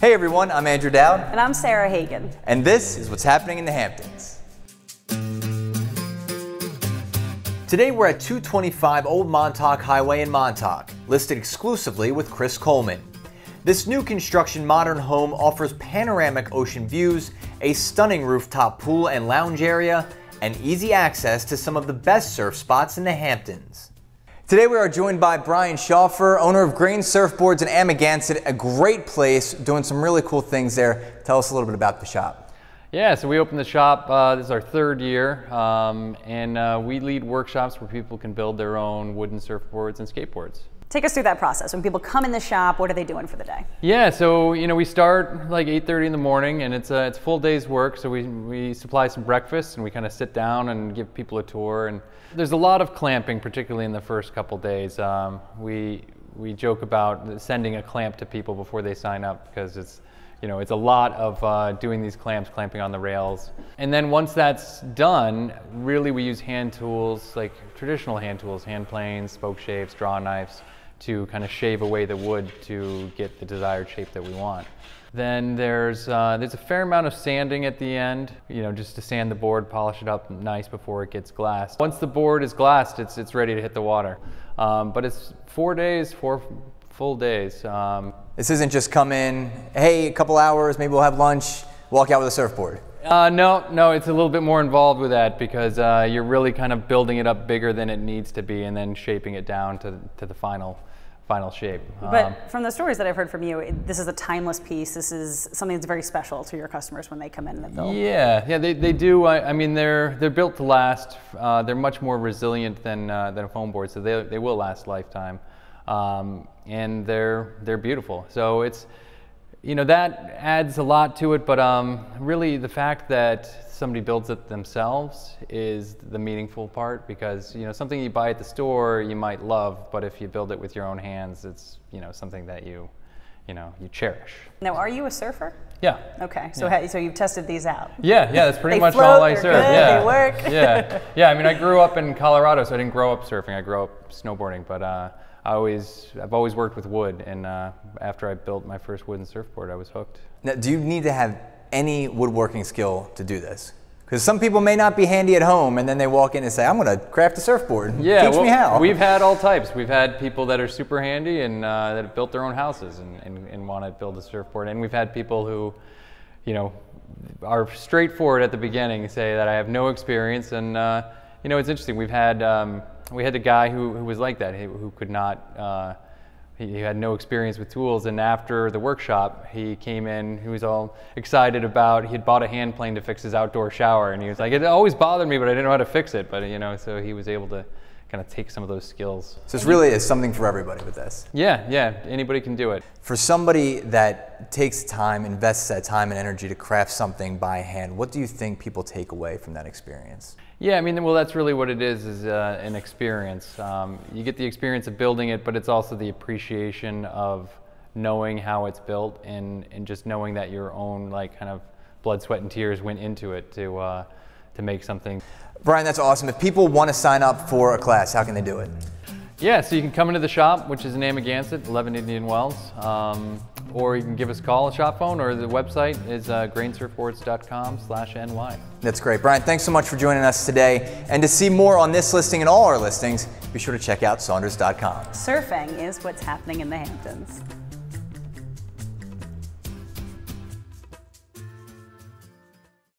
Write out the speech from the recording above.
Hey everyone, I'm Andrew Dowd. And I'm Sarah Hagan. And this is what's happening in the Hamptons. Today we're at 225 Old Montauk Highway in Montauk, listed exclusively with Chris Coleman. This new construction modern home offers panoramic ocean views, a stunning rooftop pool and lounge area, and easy access to some of the best surf spots in the Hamptons. Today we are joined by Brian Schaffer, owner of Grain Surfboards in Amagansett, a great place, doing some really cool things there. Tell us a little bit about the shop. Yeah, so we opened the shop, this is our third year, and we lead workshops where people can build their own wooden surfboards and skateboards. Take us through that process. When people come in the shop, what are they doing for the day? Yeah, so we start like 8:30 in the morning, and it's a full day's work. So we supply some breakfast, and we kind of sit down and give people a tour. And there's a lot of clamping, particularly in the first couple days. We joke about sending a clamp to people before they sign up because it's a lot of doing these clamping on the rails. And then once that's done, really we use hand tools, like traditional hand tools, hand planes, spoke shaves, draw knives, to kind of shave away the wood to get the desired shape that we want. Then there's a fair amount of sanding at the end, just to sand the board, polish it up nice before it gets glassed. Once the board is glassed, it's ready to hit the water. But it's 4 days, 4 full days. This isn't just come in, hey, a couple hours, maybe we'll have lunch, walk out with a surfboard. No, it's a little bit more involved with that because you're really kind of building it up bigger than it needs to be and then shaping it down to the final shape. But from the stories that I've heard from you, this is a timeless piece. This is something that's very special to your customers when they come in and build. Yeah, they do. I mean, they're built to last. They're much more resilient than a foam board, so they will last a lifetime. And they're beautiful. So it's, that adds a lot to it, but really the fact that somebody builds it themselves is the meaningful part because, something you buy at the store you might love, but if you build it with your own hands, it's, something that you cherish. Now, are you a surfer? Yeah. Okay, so yeah. So you've tested these out? Yeah, that's pretty much float, all I surf. Good, yeah, they work. yeah. I mean, I grew up in Colorado, so I didn't grow up surfing. I grew up snowboarding, but I've always worked with wood, and after I built my first wooden surfboard, I was hooked. Now, do you need to have any woodworking skill to do this? Because some people may not be handy at home, and then they walk in and say, I'm going to craft a surfboard. Yeah, Teach me how. We've had all types. We've had people that are super handy and that have built their own houses and want to build a surfboard. And we've had people who, are straightforward at the beginning and say that I have no experience. And, it's interesting. We had a guy who was like that, who could not, he had no experience with tools, and after the workshop, he came in, he was all excited about, he had bought a hand plane to fix his outdoor shower, and he was like, it always bothered me, but I didn't know how to fix it, but so he was able to kind of take some of those skills. So it's really something for everybody with this. Yeah, anybody can do it. For somebody that takes time, invests that time and energy to craft something by hand, what do you think people take away from that experience? Yeah, I mean, well, that's really what it is an experience. You get the experience of building it, but it's also the appreciation of knowing how it's built and just knowing that your own kind of blood, sweat, and tears went into it to make something. Brian, that's awesome. If people want to sign up for a class, how can they do it? Yeah, so you can come into the shop, which is in Amagansett, 11 Indian Wells, or you can give us a call, a shop phone, or the website is grainsurfboards.com/ny. That's great. Brian, thanks so much for joining us today. And to see more on this listing and all our listings, be sure to check out Saunders.com. Surfing is what's happening in the Hamptons.